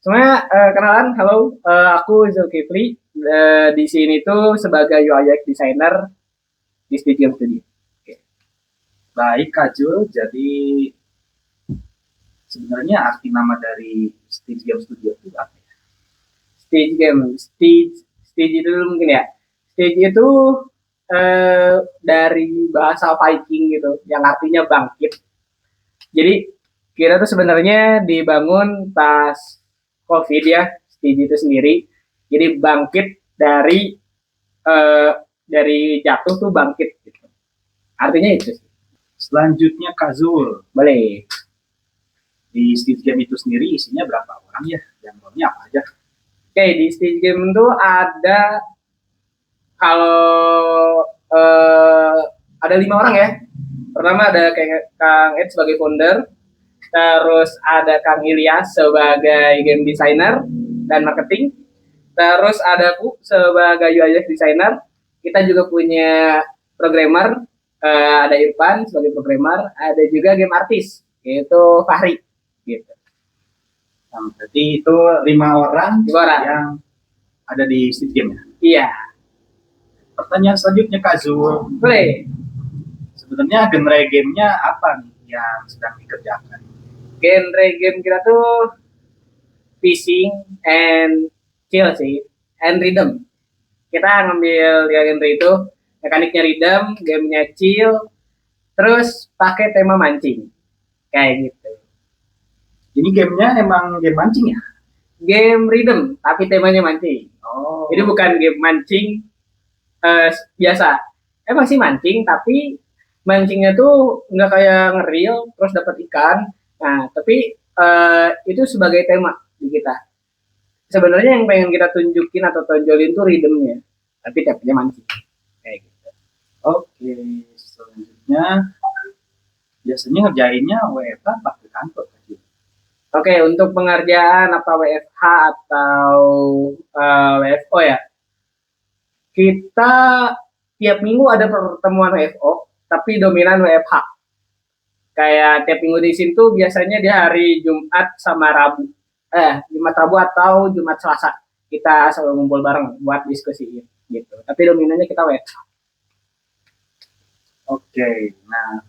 Semuanya kenalan, halo, aku Zulkifli. Di sini tuh sebagai UI UX designer di Studio Studio. Baik, Kak Jul. Jadi sebenarnya arti nama dari Stage Game Studio itu apa ya? Stage game, stage itu dulu mungkin ya. Stage itu dari bahasa Viking gitu, yang artinya bangkit. Jadi kita tuh sebenarnya dibangun pas COVID ya, stage itu sendiri. Jadi bangkit eh, dari jatuh tuh bangkit gitu. Artinya itu sih. Selanjutnya, Kak Zul, Boleh. di Stage Game itu sendiri isinya berapa orang ya? Dan rolnya apa aja? Oke, di stage game itu ada kalau ada 5 orang ya. Pertama ada kayak Kang Ed sebagai founder, terus ada Kang Ilyas sebagai game designer dan marketing, terus ada aku sebagai UI UX designer. Kita juga punya programmer, ada Irfan sebagai programmer, ada juga game artis yaitu Fahri gitu. Nah, berarti itu 5 orang 5 orang yang ada di Stage Game ya? iya. Pertanyaan selanjutnya, Kak Zul, Boleh. sebenarnya genre gamenya apa nih yang sedang dikerjakan? Genre game kita tuh fishing and chill sih, and rhythm. Kita ngambil ya genre itu, mekaniknya rhythm, gamenya chill, terus pakai tema mancing kayak gitu. Ini gamenya emang game mancing ya? Game rhythm tapi temanya mancing. Oh, Jadi bukan game mancing biasa. Masih mancing tapi mancingnya tuh nggak kayak ngeril terus dapat ikan. Nah tapi itu sebagai tema di kita. Sebenarnya yang pengen kita tunjukin atau tonjolin tuh rhythmnya, tapi temanya mancing kayak gitu. oke. Selanjutnya, biasanya ngerjainnya WFH pakai kantor, Kak Jul. Oke, untuk pengerjaan apa WFH atau WFO ya, kita tiap minggu ada pertemuan WFO, tapi dominan WFH. Kayak tiap minggu di sini tuh biasanya di hari Jumat sama Rabu. Jumat Rabu atau Jumat Selasa. Kita selalu ngumpul bareng buat diskusi gitu. Tapi dominannya kita WFH. Oke, nah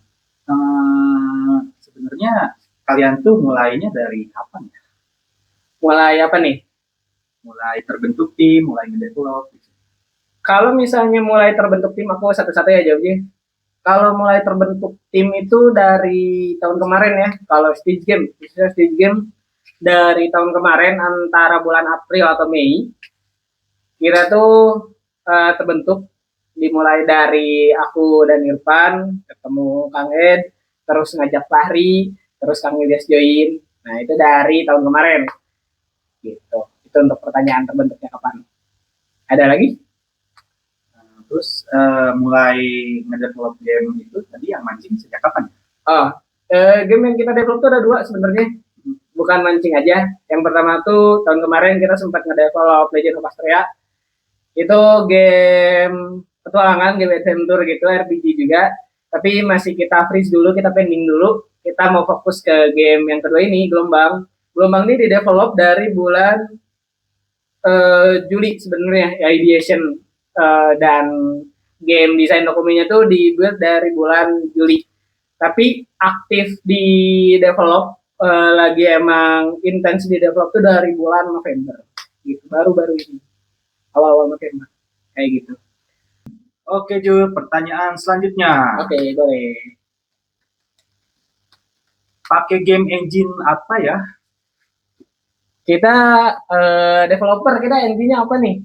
sebenarnya kalian tuh mulainya dari kapan ya? Mulai apa nih? Mulai terbentuk tim, mulai ngedevelop gitu. Kalau misalnya mulai terbentuk tim, aku satu-satu ya jawabnya. Kalau mulai terbentuk tim itu dari tahun kemarin ya. Kalau stage game, khususnya stage game dari tahun kemarin antara bulan April atau Mei, kita tuh terbentuk dimulai dari aku dan Irfan, ketemu Kang Ed, terus ngajak Fahri, terus Kang Ilyas join. Nah itu dari tahun kemarin. Gitu. Itu untuk pertanyaan terbentuknya kapan. Ada lagi? Terus mulai ngedevelop game itu tadi yang mancing sejak kapan? Oh, game yang kita develop tuh ada 2 sebenarnya. Bukan mancing aja. Yang pertama tuh tahun kemarin kita sempat ngedevelop Legend of Astria. Itu game petualangan, game adventure gitu, RPG juga. Tapi masih kita freeze dulu, kita pending dulu. Kita mau fokus ke game yang kedua ini, Gelombang. Gelombang ini didevelop dari bulan Juli sebenarnya, ya, ideation dan game desain dokumennya tuh dibuat dari bulan Juli. Tapi aktif di develop lagi emang intens di develop tuh dari bulan November gitu, baru-baru ini awal-awal November kayak gitu. Oke, Jul, pertanyaan selanjutnya. Oke, boleh. Pakai game engine apa ya? Kita developer, kita intinya apa nih?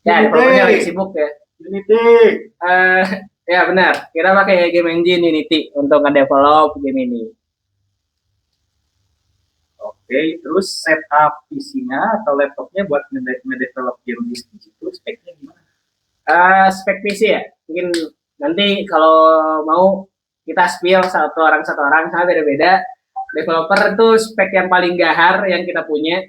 Ya, developernya lagi sibuk ya. Unity. Eh, ya benar, kita pakai game engine Unity untuk nge-develop game ini. Oke, terus setup PC-nya atau laptopnya buat ngedevelop game di situ speknya gimana? Spek PC ya, mungkin nanti kalau mau kita spill satu orang sama beda-beda. Developer itu spek yang paling gahar yang kita punya,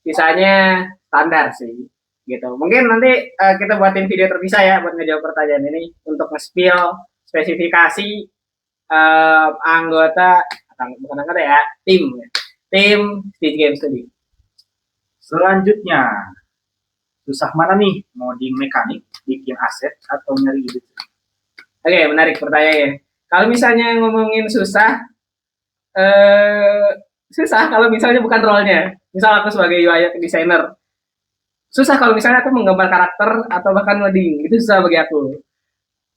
sisanya standar sih gitu. Mungkin nanti kita buatin video terpisah ya buat ngejawab pertanyaan ini untuk nge-spill spesifikasi anggota, bukan anggota ya, tim. tim Stitch Games tadi. Selanjutnya, susah mana nih? Modding mekanik, bikin aset, atau nyari ide? Oke, menarik pertanyaannya. Kalau misalnya ngomongin susah, eh, susah kalau misalnya bukan role-nya. Misal aku sebagai UI designer, susah kalau misalnya aku menggambar karakter atau bahkan ngoding, itu susah bagi aku.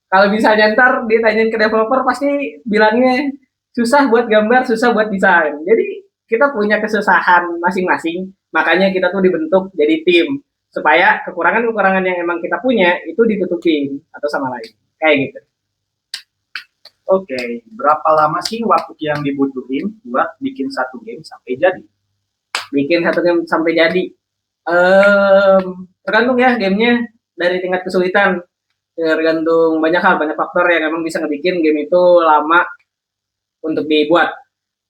Kalau misalnya ntar ditanyain ke developer pasti bilangnya susah buat gambar, susah buat desain. Jadi kita punya kesusahan masing-masing, makanya kita tuh dibentuk jadi tim supaya kekurangan-kekurangan yang emang kita punya itu ditutupin atau sama lain. Kayak gitu. Oke, berapa lama sih waktu yang dibutuhin buat bikin satu game sampai jadi? Bikin satu game sampai jadi. Tergantung ya gamenya dari tingkat kesulitan. Tergantung banyak hal, banyak faktor yang emang bisa ngebikin game itu lama untuk dibuat.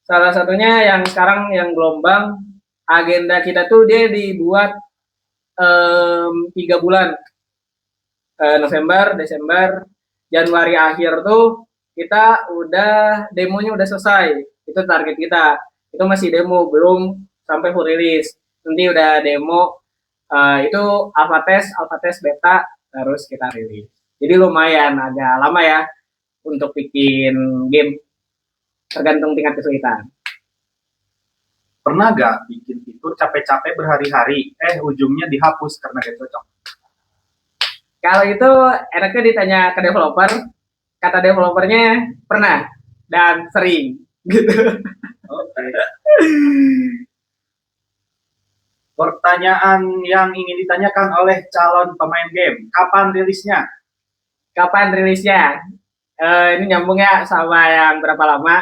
Salah satunya yang sekarang yang gelombang, agenda kita tuh dia dibuat 3 bulan. November, Desember, Januari akhir tuh kita udah demonya udah selesai. Itu target kita. Itu masih demo, belum sampai full release. Nanti udah demo, itu alpha test beta, terus kita rilis. Jadi lumayan agak lama ya untuk bikin game, tergantung tingkat kesulitan. Pernah gak bikin fitur capek-capek berhari-hari, ujungnya dihapus karena gak cocok? Kalau itu enaknya ditanya ke developer, kata developernya pernah dan sering gitu. Oke. Pertanyaan yang ingin ditanyakan oleh calon pemain game, kapan rilisnya? Kapan rilisnya? Ini nyambung ya sama yang berapa lama.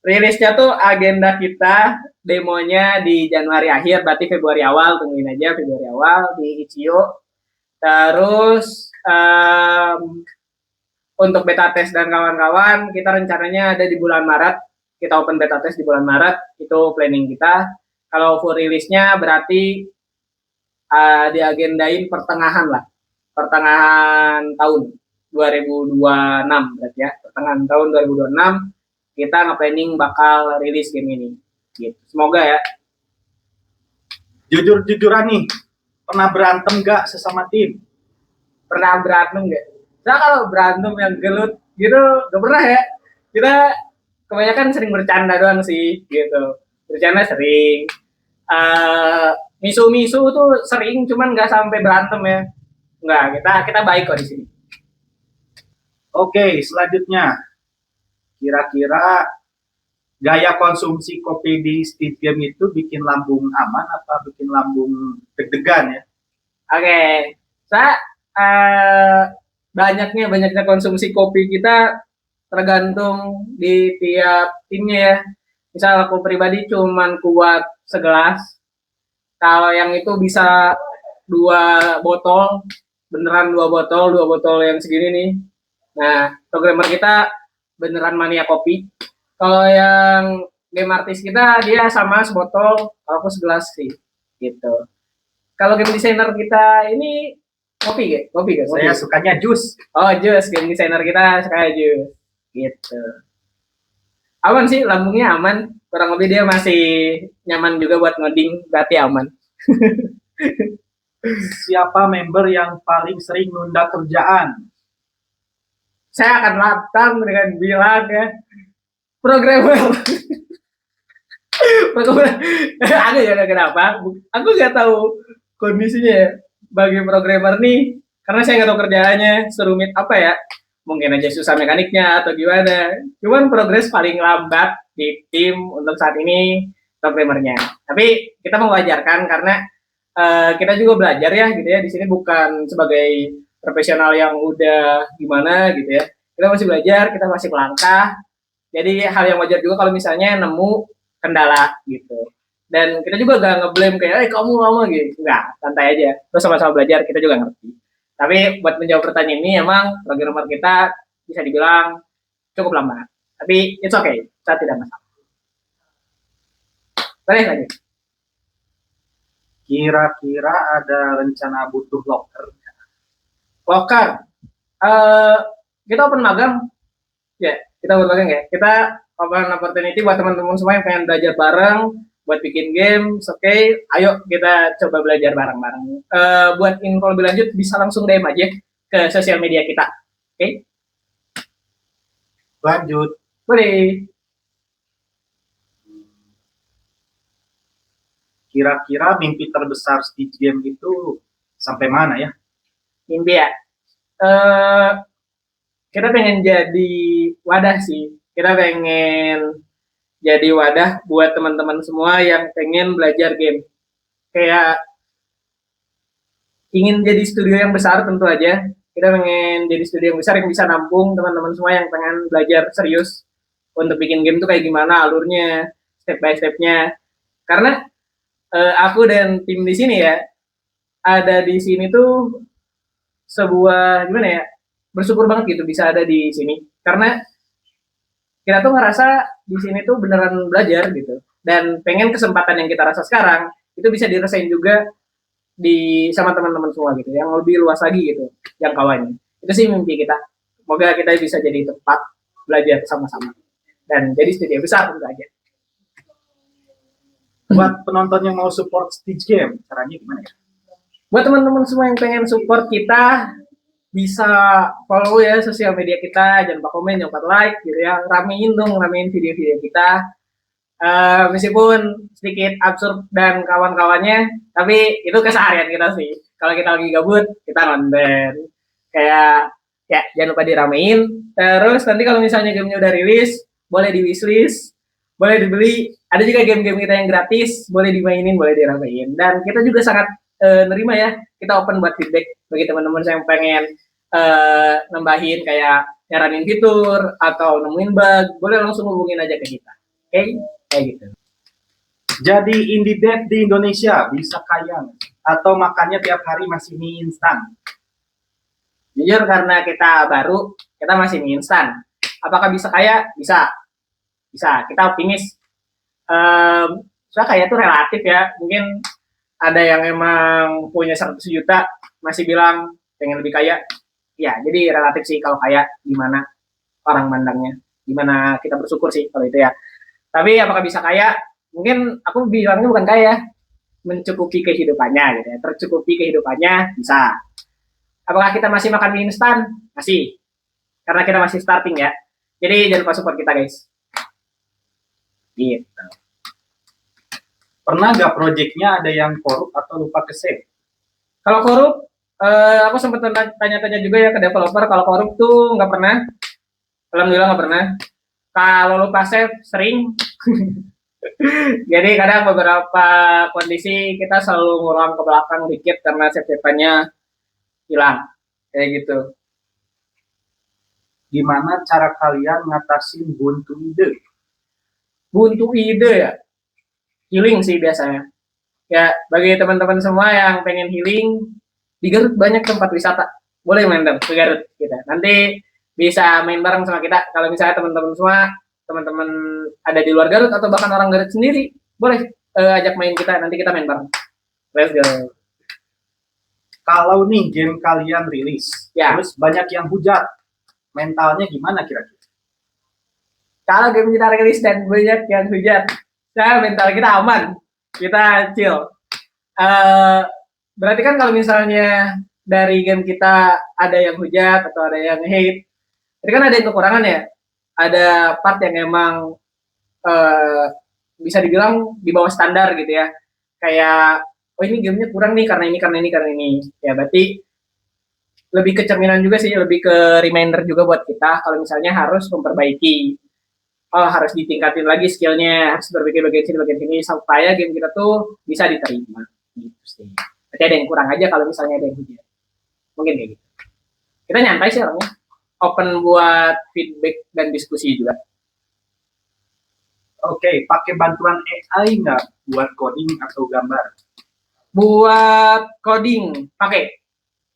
Rilisnya tuh agenda kita demonya di Januari akhir, berarti Februari awal, tungguin aja Februari awal di Itch.io. Terus untuk beta test dan kawan-kawan, kita rencananya ada di bulan Maret. Kita open beta test di bulan Maret, itu planning kita. Kalau full rilisnya berarti diagendain pertengahan lah, pertengahan tahun 2026 berarti ya, pertengahan tahun 2026 kita nge-planning bakal rilis game ini. Gitu. Semoga ya. Jujur-jujuran nih, pernah berantem gak sesama tim? Pernah berantem nggak? Nah kalau berantem yang gelut gitu gak pernah ya. Kita kebanyakan sering bercanda doang sih gitu. Bercanda sering. Misu-misu tuh sering, cuman nggak sampai berantem ya. Nggak, kita baik kok di sini. Oke, selanjutnya. Kira-kira gaya konsumsi kopi di Stitch Game itu bikin lambung aman apa bikin lambung deg-degan ya? Oke, saya banyaknya konsumsi kopi kita tergantung di tiap timnya ya. Misal aku pribadi cuman kuat segelas. Kalau yang itu bisa 2 botol, beneran 2 botol yang segini nih. Nah, programmer kita beneran mania kopi. Kalau yang game artis kita dia sama sebotol, kalau aku segelas sih, gitu. Kalau game designer kita ini kopi gak? Saya sukanya jus. Oh jus, game designer kita suka jus, gitu. Aman sih, lambungnya aman. Kurang lebih dia masih nyaman juga buat ngoding, berarti aman. Siapa member yang paling sering nunda kerjaan? Saya akan lantang dengan bilang ya, programmer. Programmer. Aku ya kenapa? Aku nggak tahu kondisinya ya. Bagi programmer nih, karena saya nggak tahu kerjaannya serumit apa ya. Mungkin aja susah mekaniknya atau gimana. Cuman progres paling lambat di tim untuk saat ini programmernya. Tapi kita mewajarkan karena kita juga belajar ya gitu ya. Di sini bukan sebagai profesional yang udah gimana gitu ya. Kita masih belajar, kita masih melangkah. Jadi hal yang wajar juga kalau misalnya nemu kendala gitu. Dan kita juga gak ngeblame kayak, kamu lama gitu. Enggak, santai aja. Terus sama-sama belajar, kita juga ngerti. Tapi buat menjawab pertanyaan ini, emang programmer kita bisa dibilang cukup lambat. Tapi it's okay, saya tidak masalah. Boleh lagi. Kira-kira ada rencana butuh locker? Locker. Kita open magang. Ya, Kita buat magang ya. Kita open opportunity buat teman-teman semua yang pengen belajar bareng, buat bikin game, oke, ayo kita coba belajar bareng-bareng. Buat info lebih lanjut bisa langsung DM aja ke sosial media kita. Oke? Lanjut. Boleh. Kira-kira mimpi terbesar Stitch Game itu sampai mana ya? Mimpi ya. Kita pengen jadi wadah sih. Kita pengen jadi wadah buat teman-teman semua yang pengen belajar game. Kayak ingin jadi studio yang besar tentu aja. Kita pengen jadi studio yang besar yang bisa nampung teman-teman semua yang pengen belajar serius untuk bikin game tuh kayak gimana alurnya, step by stepnya. Karena aku dan tim di sini ya, ada di sini tuh sebuah gimana ya, bersyukur banget gitu bisa ada di sini. Karena kita tuh ngerasa di sini tuh beneran belajar gitu. Dan pengen kesempatan yang kita rasa sekarang itu bisa dirasain juga di sama teman-teman semua gitu, yang lebih luas lagi gitu jangkauannya. Itu sih mimpi kita. Semoga kita bisa jadi tempat belajar sama-sama dan jadi studio besar tentu aja. Buat penonton yang mau support Stitch Game, caranya gimana ya? Buat teman-teman semua yang pengen support kita, bisa follow ya sosial media kita, jangan lupa komen, jangan lupa like gitu ya, ramein video-video kita. Meskipun sedikit absurd dan kawan-kawannya, tapi itu keseharian kita sih. Kalau kita lagi gabut, kita nonton. Kayak ya jangan lupa diramein. Terus nanti kalau misalnya gamenya udah rilis, boleh di wishlist, boleh dibeli. Ada juga game-game kita yang gratis, boleh dimainin, boleh diramein. Dan kita juga sangat nerima ya, kita open buat feedback bagi teman-teman yang pengen nambahin kayak nyaranin fitur atau nemuin bug, boleh langsung hubungin aja ke kita. Oke, kayak gitu. Jadi indie dev di Indonesia bisa kaya atau makannya tiap hari masih mie instan? Jujur karena kita baru, kita masih mie instan. Apakah bisa kaya? Bisa. Bisa. Kita optimis. Soalnya kaya itu relatif ya. Mungkin ada yang emang punya 100 juta masih bilang pengen lebih kaya. Ya, jadi relatif sih kalau kaya gimana orang mandangnya. Gimana kita bersyukur sih kalau itu ya. Tapi apakah bisa kaya? Mungkin aku bilangnya bukan kaya, mencukupi kehidupannya gitu ya. Tercukupi kehidupannya bisa. Apakah kita masih makan mie instan? Masih. Karena kita masih starting ya. Jadi jangan lupa support kita guys. Gitu. Pernah nggak proyeknya ada yang korup atau lupa ke save? Kalau korup, aku sempat tanya-tanya juga ya ke developer. Kalau korup tuh nggak pernah. Alhamdulillah nggak pernah. Kalau lupa save sering. Jadi kadang beberapa kondisi kita selalu ngulang ke belakang dikit karena save-nya hilang. Kayak gitu. Gimana cara kalian ngatasin buntu ide? Buntu ide ya, healing sih biasanya. Ya, bagi teman-teman semua yang pengen healing, di Garut banyak tempat wisata. Boleh main ke Garut kita. Nanti bisa main bareng sama kita. Kalau misalnya teman-teman semua, teman-teman ada di luar Garut atau bahkan orang Garut sendiri, boleh ajak main kita. Nanti kita main bareng. Let's go. Kalau nih game kalian rilis, Ya. terus banyak yang hujat, mentalnya gimana kira-kira? Kalau game kita rilis dan banyak yang hujat, mental kita aman, kita chill. Berarti kan kalau misalnya dari game kita ada yang hujat atau ada yang hate, itu kan ada yang kekurangan ya. Ada part yang emang bisa dibilang di bawah standar gitu ya. Kayak, oh ini gamenya kurang nih karena ini. Ya berarti lebih ke cerminan juga sih, lebih ke reminder juga buat kita kalau misalnya harus memperbaiki. Oh harus ditingkatin lagi skillnya, harus berbagai bagian sini supaya game kita tuh bisa diterima gitu sih. Berarti ada yang kurang aja kalau misalnya ada yang hujat, mungkin kayak gitu. Kita nyantai sih orangnya, open buat feedback dan diskusi juga. Oke, pakai bantuan AI nggak buat coding atau gambar? Buat coding pakai,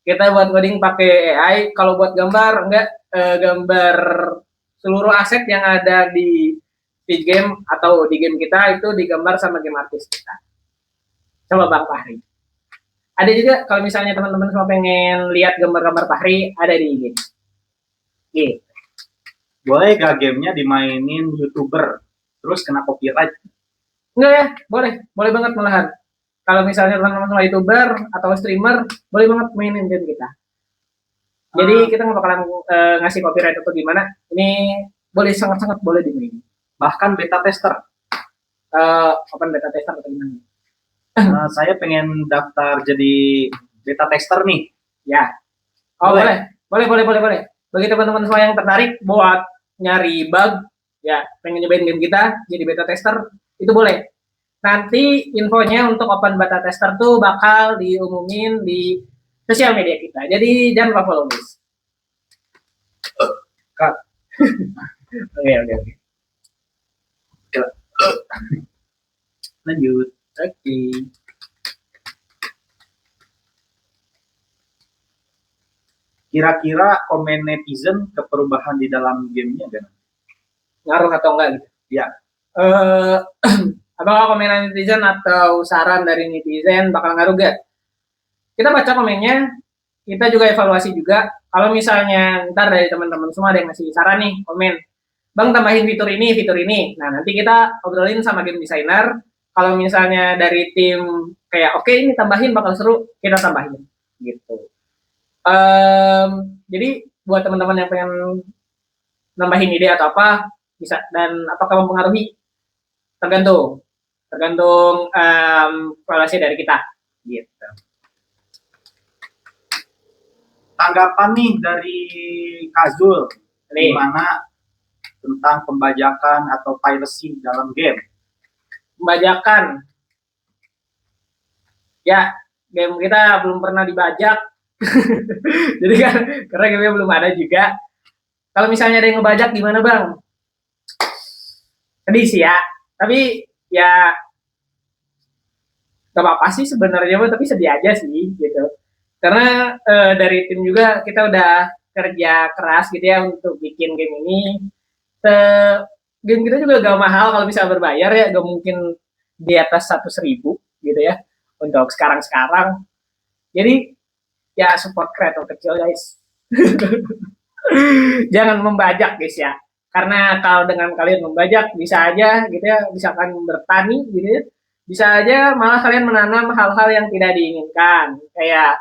kita buat coding pakai AI. Kalau buat gambar enggak, gambar seluruh aset yang ada di game atau di game kita itu digambar sama game artis kita. Coba Bang Fahri. Ada juga kalau misalnya teman-teman semua pengen lihat gambar-gambar Fahri, ada di game. Gitu. Boleh gak gamenya dimainin YouTuber? Terus kena copyright? Enggak ya, boleh banget malahan. Kalau misalnya teman-teman sama YouTuber atau streamer, boleh banget mainin game kita. Jadi Ah, kita nggak bakalan ngasih copyright atau gimana. Ini boleh sangat-sangat boleh dimainin. bahkan beta tester. Open beta tester atau gimana? Saya pengen daftar jadi beta tester nih. Ya. Oh Boleh. boleh. Bagi teman-teman semua yang tertarik buat nyari bug, ya pengen nyobain game kita jadi beta tester, itu boleh. Nanti infonya untuk open beta tester tuh bakal diumumin di sosial media kita. Jadi jangan lupa follow guys. Kak, Oke. lanjut. Oke. Kira-kira komen netizen ke perubahan di dalam gamenya gak? Ngaruh atau enggak gitu? Ya, Eh, apakah komenan netizen atau saran dari netizen bakal ngaruh gak? Kita baca komennya, kita juga evaluasi juga. Kalau misalnya ntar dari teman-teman semua ada yang ngasih saran nih, komen, Bang tambahin fitur ini. Nah nanti kita obrolin sama game designer. Kalau misalnya dari tim kayak oke, ini tambahin bakal seru, kita tambahin gitu. Jadi buat teman-teman yang pengen nambahin ide atau apa bisa, dan apakah mempengaruhi tergantung tergantung evaluasi dari kita gitu. tanggapan nih dari Kazul Nih, gimana tentang pembajakan atau piracy dalam game? pembajakan ya, game kita belum pernah dibajak. Jadi kan karena game belum ada juga. Kalau misalnya ada yang ngebajak gimana bang? Sedih sih ya. Tapi ya gak apa-apa sih sebenarnya, tapi sedih aja sih gitu. Karena dari tim juga kita udah kerja keras gitu ya untuk bikin game ini. Game kita juga gak mahal kalau bisa berbayar ya, gak mungkin di atas 100.000 gitu ya untuk sekarang. Jadi ya support kreator kecil guys. Jangan membajak guys ya. Karena kalau dengan kalian membajak bisa aja gitu ya, bisa kan bertani gitu ya. Bisa aja malah kalian menanam hal-hal yang tidak diinginkan. Kayak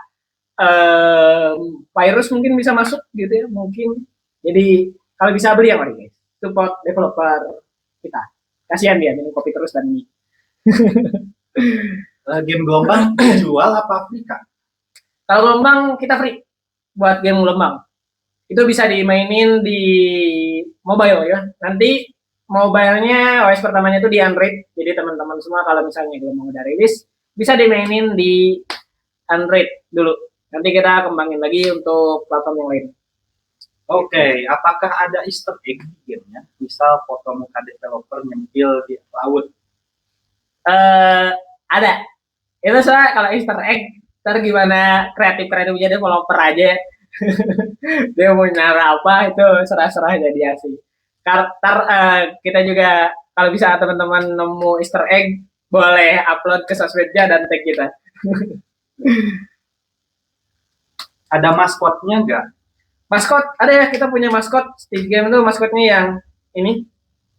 virus mungkin bisa masuk gitu ya, mungkin. Jadi kalau bisa beli yang mana guys? Support developer kita. Kasihan dia minum kopi terus dan ini. Game gelombang jual apa free Kak? Kalau gelombang kita free buat game gelombang. Itu bisa dimainin di mobile ya. Nanti mobile-nya OS pertamanya itu di Android. Jadi teman-teman semua kalau misalnya gelombang udah rilis bisa dimainin di Android dulu. Nanti kita kembangin lagi untuk platform yang lain. Oke, apakah ada Easter egg di gamenya? Misal foto muka developer nyempil di laut. Ada. Itu soalnya kalau Easter egg, ntar gimana kreatifnya developer aja. Dia mau nyara apa itu serah-serah aja dia sih. Ntar kita juga kalau bisa teman-teman nemu Easter egg boleh upload ke sosmednya dan tag kita. Ada maskotnya nggak? Maskot ada ya, kita punya maskot Stitch Game itu, maskotnya yang ini.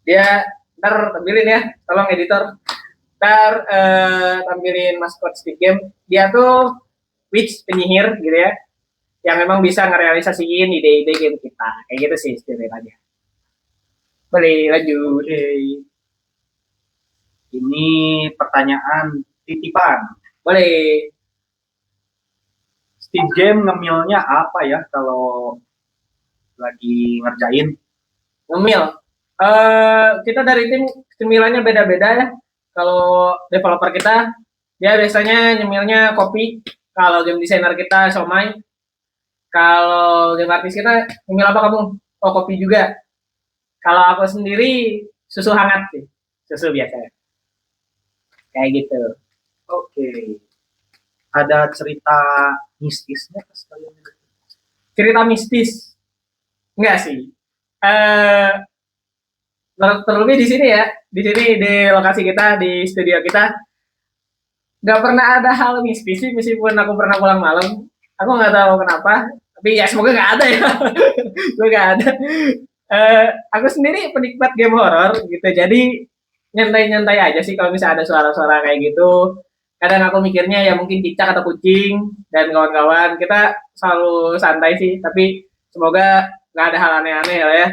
Dia ntar tampilin ya, tolong editor. Ntar tampilin maskot Stitch Game. Dia tuh witch, penyihir gitu ya, yang memang bisa ngerealisasiin ide-ide game kita. Kayak gitu sih istilahnya. Boleh lanjut. Oke, ini pertanyaan titipan. Boleh. Steam Game ngemilnya apa ya kalau lagi ngerjain? Ngemil. Kita dari tim cemilannya beda-beda ya. Kalau developer kita, dia biasanya nyemilnya kopi. Kalau game designer kita somai. Kalau game artis kita nyemil apa kamu? Oh kopi juga. Kalau aku sendiri susu hangat sih. Susu biasa. Kayak gitu. Oke, ada cerita mistisnya sekalian? Cerita mistis. Enggak sih. Eh terlebih di sini ya, di sini di lokasi kita, di studio kita, nggak pernah ada hal mistis sih, meskipun aku pernah pulang malam. Aku nggak tahu kenapa, tapi ya semoga nggak ada ya. Semoga nggak ada. Aku sendiri penikmat game horor gitu, jadi nyantai-nyantai aja sih kalau misalnya ada suara-suara kayak gitu. Kadang aku mikirnya ya mungkin cicak atau kucing dan kawan-kawan, kita selalu santai sih, tapi semoga nggak ada hal aneh-aneh lah ya.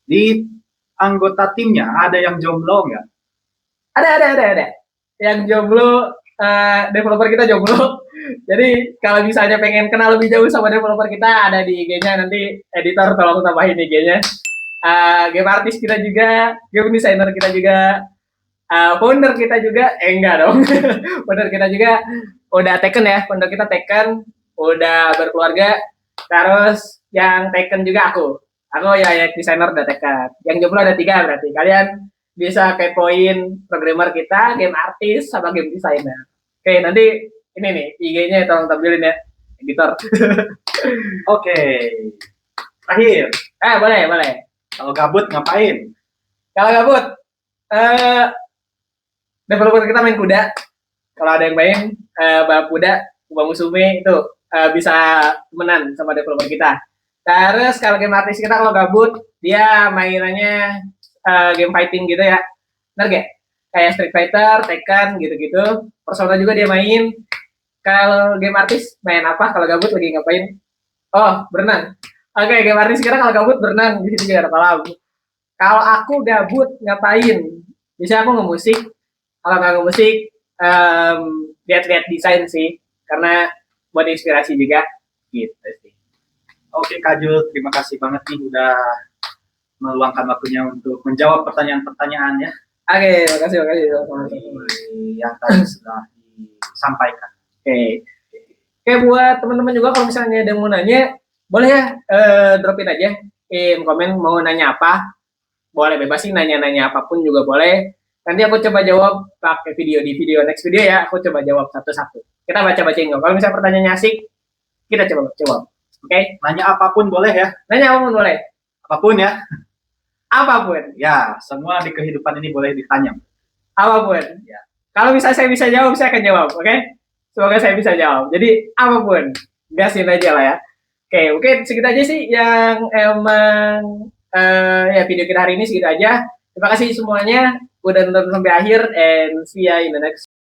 Di anggota timnya ada yang jomblo nggak? Ada. Yang jomblo, developer kita jomblo. Jadi kalau misalnya pengen kenal lebih jauh sama developer kita, ada di IG-nya, nanti editor tolong tambahin IG-nya. Game artis kita juga, game designer kita juga, founder kita juga, enggak dong. Founder kita juga udah taken ya, founder kita taken, udah berkeluarga. Terus yang taken juga aku. Aku ya designer udah taken. Yang jomblo ada 3 berarti. Kalian bisa kepoin programmer kita, game artis, sama game designer. Oke, nanti ini nih IG-nya tolong tampilin ya, editor. Oke. Terakhir, Boleh. kalau gabut ngapain? Kalau gabut, eh developer kita main kuda. Kalau ada yang main balap kuda, Kubang Musume itu bisa temenan sama developer kita. Terus kalau game artis kita kalau gabut, dia mainannya game fighting gitu ya. Benar gak? Kayak Street Fighter, Tekken gitu-gitu. Persona juga dia main. Kalau game artis main apa? Kalau gabut lagi ngapain? Oh, berenang. Oke, game artis kita kalau gabut berenang, di situ juga ada kolam. Kalau aku gabut ngapain? Bisa aku ngemusik. Kalau nggak ngemusik, lihat-lihat desain sih, karena buat inspirasi juga, gitu sih. Oke Kak Jul, terima kasih banget nih udah meluangkan waktunya untuk menjawab pertanyaan-pertanyaan ya Oke, makasih. yang tadi sudah disampaikan. Oke, buat teman-teman juga kalau misalnya ada yang mau nanya, boleh ya dropin aja, komen mau nanya apa, boleh bebas sih nanya-nanya apapun juga boleh. Nanti aku coba jawab pakai video di video next video ya, aku coba jawab satu-satu. Kita baca-bacain kok. Kalau misalnya pertanyaannya asik, kita coba jawab. Oke? Nanya apapun boleh ya? Nanya apapun boleh. Apapun ya? Apapun. Ya, semua di kehidupan ini boleh ditanya. Apapun. Ya. Kalau misalnya saya bisa jawab, saya akan jawab. Oke? Semoga saya bisa jawab. Jadi, apapun. Gasin aja lah ya. Oke, segitu aja sih yang emang ya video kita hari ini segitu aja. Terima kasih semuanya udah nonton sampai akhir and see ya in the next